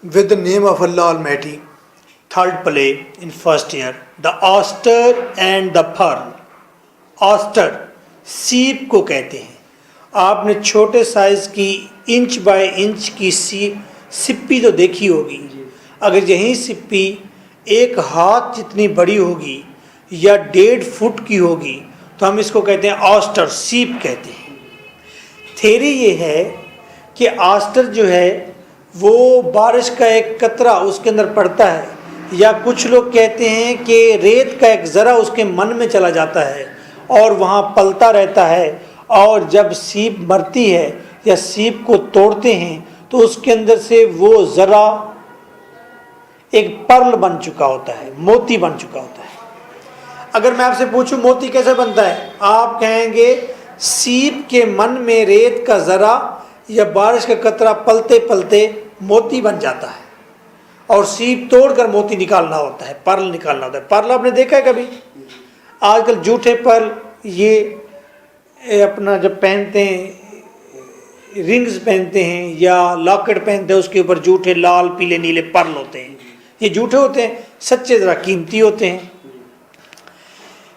With the name of Allah Almighty, third play in first year, The Oyster and the Pearl. Oyster सीप को कहते हैं। आपने छोटे साइज की इंच बाय इंच की सिप्पी तो देखी होगी। अगर यही सिप्पी एक हाथ जितनी बड़ी होगी या 1.5 फुट की होगी तो हम इसको कहते हैं ऑस्टर, सीप कहते हैं। थ्योरी ये है कि ऑस्टर जो है वो बारिश का एक कतरा उसके अंदर पड़ता है, या कुछ लोग कहते हैं कि रेत का एक ज़रा उसके मन में चला जाता है और वहाँ पलता रहता है, और जब सीप मरती है या सीप को तोड़ते हैं तो उसके अंदर से वो ज़रा एक पर्ल बन चुका होता है, मोती बन चुका होता है। अगर मैं आपसे पूछूं मोती कैसे बनता है, आप कहेंगे सीप के मन में रेत का ज़रा या बारिश का कतरा पलते पलते मोती बन जाता है, और सीप तोड़कर मोती निकालना होता है, पर्ल निकालना होता है। पर्ल आपने देखा है कभी? आजकल जूठे पर्ल ये अपना जब पहनते हैं, रिंग्स पहनते हैं या लॉकेट पहनते हैं, उसके ऊपर जूठे लाल पीले नीले पर्ल होते हैं। ये जूठे होते हैं, सच्चे ज़रा कीमती होते हैं।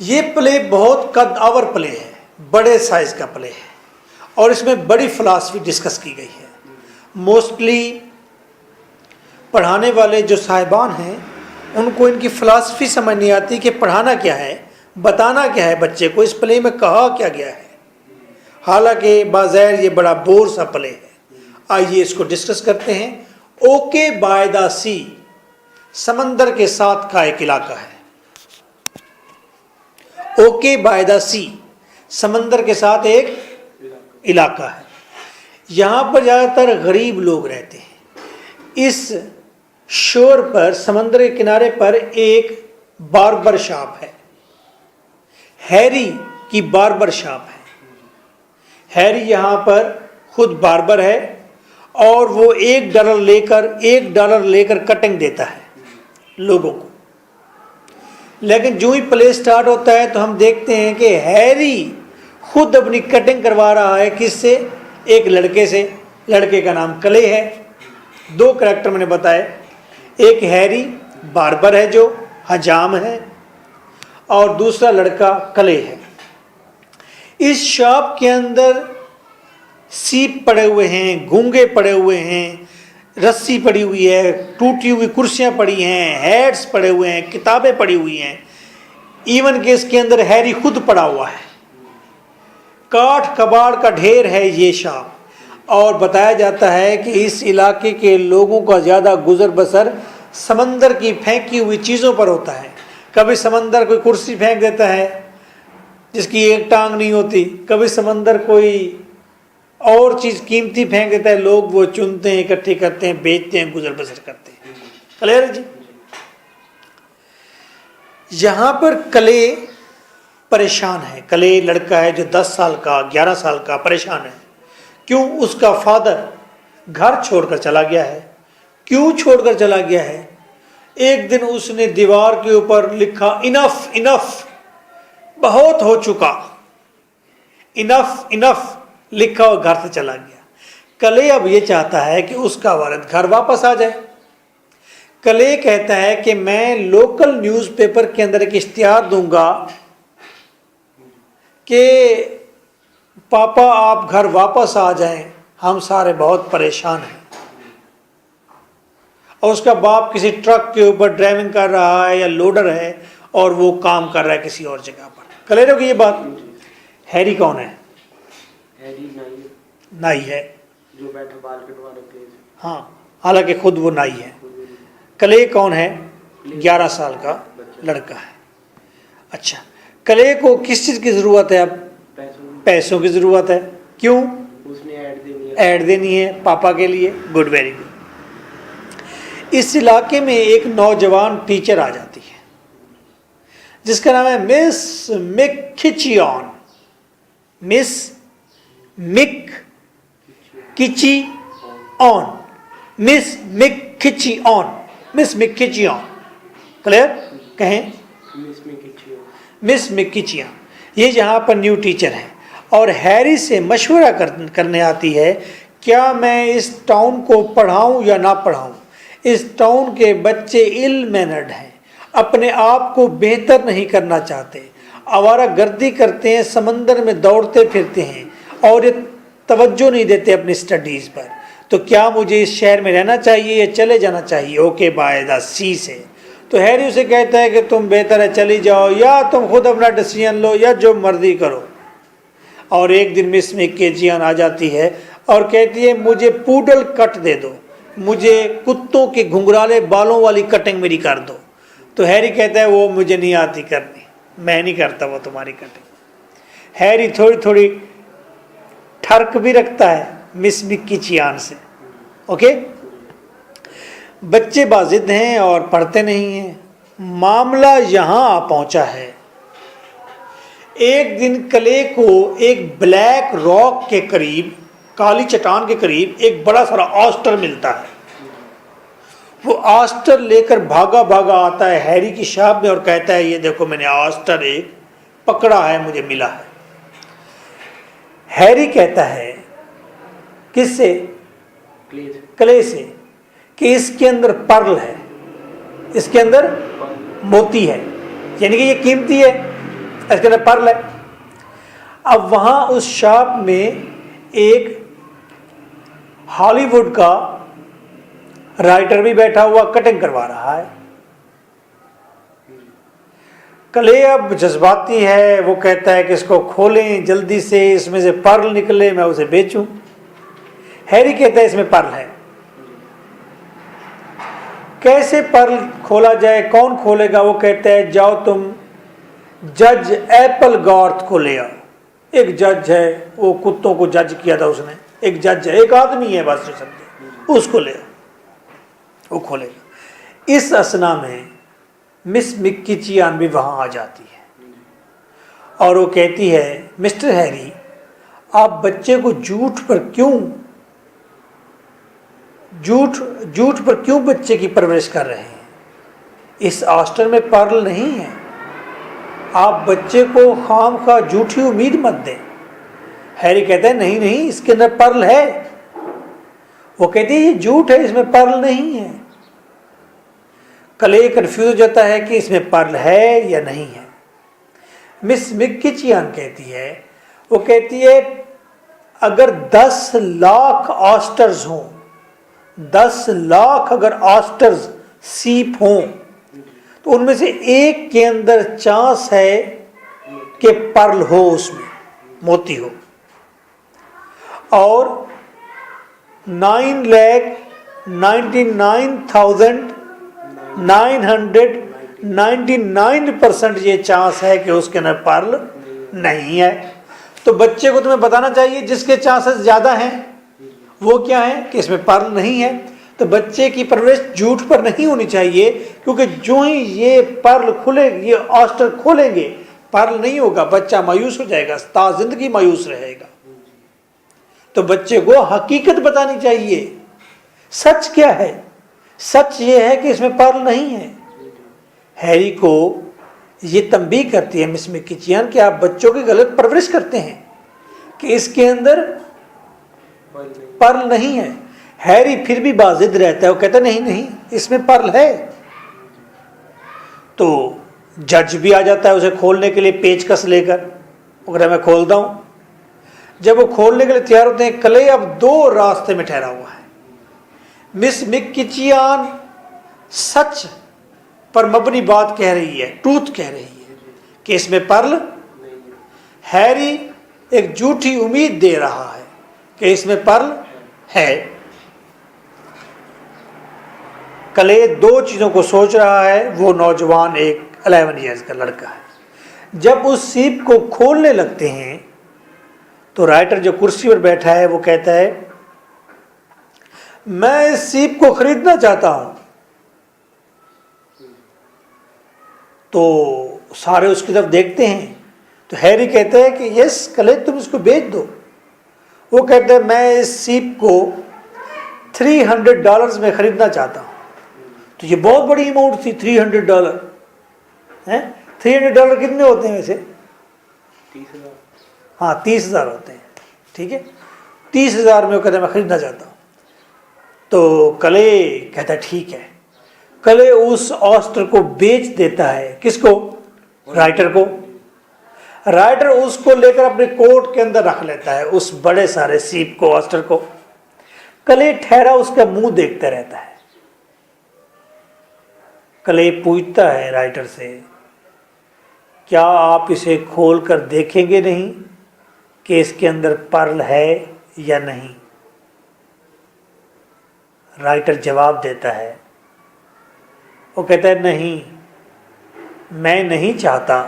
ये प्ले बहुत कद-आवर प्ले है, बड़े साइज का प्ले है, और इसमें बड़ी फिलॉसफी डिस्कस की गई है। मोस्टली पढ़ाने वाले जो साहिबान हैं उनको इनकी फ़िलासफ़ी समझ नहीं आती कि पढ़ाना क्या है, बताना क्या है बच्चे को, इस प्ले में कहा क्या गया है। हालांकि बाज़ाहिर ये बड़ा बोर सा प्ले है। आइए इसको डिस्कस करते हैं। ओके बाय द सी, समंदर के साथ का एक इलाका है। ओके बाय द सी, समंदर के साथ एक इलाका है। यहाँ पर ज़्यादातर गरीब लोग रहते हैं। इस शोर पर, समंदर के किनारे पर एक बार्बर शॉप है, हैरी की बार्बर शॉप है। हैरी यहाँ पर खुद बार्बर है और वो $1 लेकर कटिंग देता है लोगों को। लेकिन जो ही प्ले स्टार्ट होता है तो हम देखते हैं कि हैरी खुद अपनी कटिंग करवा रहा है। किससे? एक लड़के से। लड़के का नाम क्ले है। 2 कैरेक्टर मैंने बताए, एक हैरी बार्बर है जो हजाम है, और दूसरा लड़का क्ले है। इस शॉप के अंदर सीप पड़े हुए हैं, गूंगे पड़े हुए हैं, रस्सी पड़ी हुई है, टूटी हुई कुर्सियां पड़ी हैं, हैट्स पड़े हुए हैं, किताबें पड़ी हुई हैं। इवन के इसके अंदर हैरी खुद पड़ा हुआ है। काठ कबाड़ का ढेर है ये शॉप, और बताया जाता है कि इस इलाके के लोगों का ज़्यादा गुजर बसर समंदर की फेंकी हुई चीज़ों पर होता है। कभी समंदर कोई कुर्सी फेंक देता है जिसकी एक टांग नहीं होती, कभी समंदर कोई और चीज़ कीमती फेंक देता है। लोग वो चुनते हैं, इकट्ठी करते हैं, बेचते हैं, गुजर बसर करते हैं। क्लियर है जी? यहाँ पर क्ले परेशान है। क्ले लड़का है जो 10 साल का, 11 साल का, परेशान है। क्यों? उसका फादर घर छोड़कर चला गया है। क्यों छोड़कर चला गया है? एक दिन उसने दीवार के ऊपर लिखा इनफ इनफ, बहुत हो चुका, इनफ इनफ लिखा और घर से चला गया। क्ले अब ये चाहता है कि उसका वालिद घर वापस आ जाए। क्ले कहता है कि मैं लोकल न्यूज़पेपर के अंदर एक इश्तिहार दूंगा कि पापा आप घर वापस आ जाएं, हम सारे बहुत परेशान हैं। और उसका बाप किसी ट्रक के ऊपर ड्राइविंग कर रहा है या लोडर है, और वो काम कर रहा है किसी और जगह पर। क्लियर होगी ये बात? हैरी कौन है? हैरी नाई है जो बैठा बाल कटवा रखे। हाँ, हालांकि खुद वो नाई है। क्ले कौन है? 11 साल का लड़का है। अच्छा, क्ले को किस चीज़ की ज़रूरत है? अब पैसों की ज़रूरत है। क्यों? उसने ऐड देनी है पापा के लिए। Good, very good. इस इलाके में एक नौजवान टीचर आ जाती है जिसका नाम है मिस मिकचियन। मिस मिकचियन, मिस मिकचियन, मिस मिकचियन। क्लियर? कहें मिस मिकचियन। ये यहाँ पर न्यू टीचर है और हैरी से मशवरा करने आती है, क्या मैं इस टाउन को पढ़ाऊँ या ना पढ़ाऊँ। इस टाउन के बच्चे इल मैनर्ड हैं, अपने आप को बेहतर नहीं करना चाहते, आवारा गर्दी करते हैं, समंदर में दौड़ते फिरते हैं और ये तवज्जो नहीं देते अपनी स्टडीज़ पर। तो क्या मुझे इस शहर में रहना चाहिए या चले जाना चाहिए? ओके बाय द सी से। तो हैरी उसे कहता है कि तुम बेहतर है चली जाओ, या तुम खुद अपना डिसीजन लो, या जो मर्जी करो। और एक दिन मिस मैककेचियन आ जाती है और कहती है मुझे पूडल कट दे दो, मुझे कुत्तों के घुंघराले बालों वाली कटिंग मेरी कर दो। तो हैरी कहता है वो मुझे नहीं आती करनी, मैं नहीं करता वो तुम्हारी कटिंग। हैरी थोड़ी थोड़ी ठर्क भी रखता है मिस मैककेचियन से। ओके, बच्चे बाजिद हैं और पढ़ते नहीं हैं। मामला यहाँ आ पहुँचा है। एक दिन क्ले को एक ब्लैक रॉक के करीब, काली चट्टान के करीब एक बड़ा सारा ऑस्टर मिलता है। वो ऑस्टर लेकर भागा भागा आता है हैरी की शॉप में और कहता है ये देखो मैंने ऑस्टर एक पकड़ा है, मुझे मिला है। हैरी कहता है किससे? क्ले से, कि इसके अंदर पर्ल है, इसके अंदर मोती है, यानी कि ये कीमती है, इसके अंदर पर्ल है। अब वहाँ उस शॉप में एक हॉलीवुड का राइटर भी बैठा हुआ कटिंग करवा रहा है। क्ले अब जज्बाती है, वो कहता है कि इसको खोलें जल्दी से, इसमें से पर्ल निकले, मैं उसे बेचूं। हैरी कहता है इसमें पर्ल है। कैसे पर्ल खोला जाए, कौन खोलेगा? वो कहता है जाओ तुम जज एप्पलगॉर्थ को ले आओ। एक जज है, वो कुत्तों को जज किया था उसने, एक जज है, एक आदमी है बस, समझे, उसको ले आओ, वो खोलेगा। इस असना में मिस मैककेचियन भी वहाँ आ जाती है और वो कहती है मिस्टर हैरी, आप बच्चे को झूठ पर क्यों बच्चे की परवरिश कर रहे हैं? इस ऑस्टर में पर्ल नहीं है, आप बच्चे को खामखा झूठी उम्मीद मत दें। हैरी कहता है नहीं नहीं, इसके अंदर पर्ल है। वो कहती है ये झूठ है, इसमें पर्ल नहीं है। क्ले कंफ्यूज हो जाता है कि इसमें पर्ल है या नहीं है। मिस मैककेचियन कहती है, वो कहती है अगर 10 लाख ऑस्टर्स हों, 10 लाख अगर ऑस्टर्स सीप हों, तो उनमें से एक के अंदर चांस है कि पर्ल हो, उसमें मोती हो। और 9,99,999% ये चांस है कि उसके अंदर पर्ल नहीं है। तो बच्चे को तुम्हें बताना चाहिए जिसके चांसेस ज़्यादा हैं वो क्या है कि इसमें पर्ल नहीं है। तो बच्चे की परवरिश झूठ पर नहीं होनी चाहिए, क्योंकि जो ही ये पर्ल खुले, ये ऑस्टर खोलेंगे, पर्ल नहीं होगा, बच्चा मायूस हो जाएगा, ता जिंदगी मायूस रहेगा। तो बच्चे को हकीकत बतानी चाहिए, सच क्या है। सच ये है कि इसमें पर्ल नहीं है। हैरी को ये तंबीह करती है मिस मैककेचियन कि आप बच्चों की गलत परवरिश करते हैं कि इसके अंदर पर्ल नहीं है। हैरी फिर भी बाजिद रहता है, वो कहता नहीं नहीं इसमें पर्ल है। तो जज भी आ जाता है उसे खोलने के लिए पेचकस लेकर, वो कहता है मैं खोलता हूँ। जब वो खोलने के लिए तैयार होते हैं, क्ले अब 2 रास्ते में ठहरा हुआ है। मिस मैककेचियन सच पर मबनी बात कह रही है, ट्रूथ कह रही है कि इसमें पर्ल। हैरी एक झूठी उम्मीद दे रहा है कि इसमें पर्ल है। क्ले 2 चीज़ों को सोच रहा है। वो नौजवान एक 11 ईयर्स का लड़का है। जब उस सीप को खोलने लगते हैं तो राइटर जो कुर्सी पर बैठा है वो कहता है मैं इस सीप को खरीदना चाहता हूं। तो सारे उसकी तरफ देखते हैं। तो हैरी कहता है कि यस क्ले तुम इसको बेच दो। वो कहते हैं मैं इस सीप को $300 में खरीदना चाहता हूं। तो ये बहुत बड़ी अमाउंट थी, $300 है। $300 कितने होते हैं वैसे? 30,000। हाँ 30,000 होते हैं, ठीक है। 30,000 में वो कहते हैं मैं खरीदना चाहता हूँ। तो कले कहता है ठीक है। कले उस ऑस्टर को बेच देता है। किसको? राइटर को। राइटर उसको लेकर अपने कोट के अंदर रख लेता है, उस बड़े सारे सीप को, ऑस्टर को। कले ठहरा उसका मुंह देखता रहता है। कले पूछता है राइटर से, क्या आप इसे खोल कर देखेंगे नहीं कि इसके अंदर पर्ल है या नहीं? राइटर जवाब देता है, वो कहता है नहीं, मैं नहीं चाहता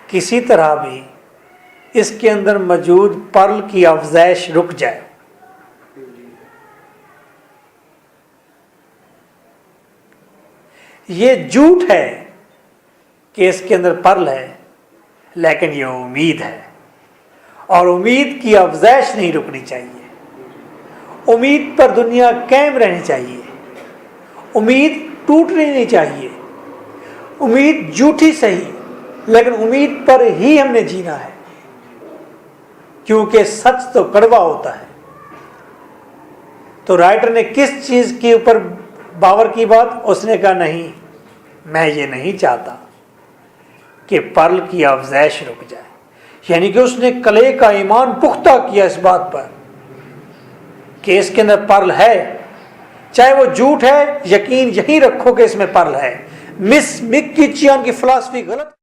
किसी तरह भी इसके अंदर मौजूद पर्ल की अफज़ाइश रुक जाए। ये झूठ है कि इसके अंदर पर्ल है, लेकिन ये उम्मीद है, और उम्मीद की अफज़ाइश नहीं रुकनी चाहिए। उम्मीद पर दुनिया कायम रहनी चाहिए। उम्मीद टूटनी नहीं चाहिए। उम्मीद झूठी सही, लेकिन उम्मीद पर ही हमने जीना है, क्योंकि सच तो कड़वा होता है। तो राइटर ने किस चीज़ के ऊपर बावर की बात? उसने कहा नहीं, मैं ये नहीं चाहता कि पर्ल की अफज़ाइश रुक जाए। यानी कि उसने कले का ईमान पुख्ता किया इस बात पर कि इसके अंदर पर्ल है, चाहे वो झूठ है, यकीन यही रखो कि इसमें पर्ल है। मिस मिक की चियान की फिलॉसफी गलत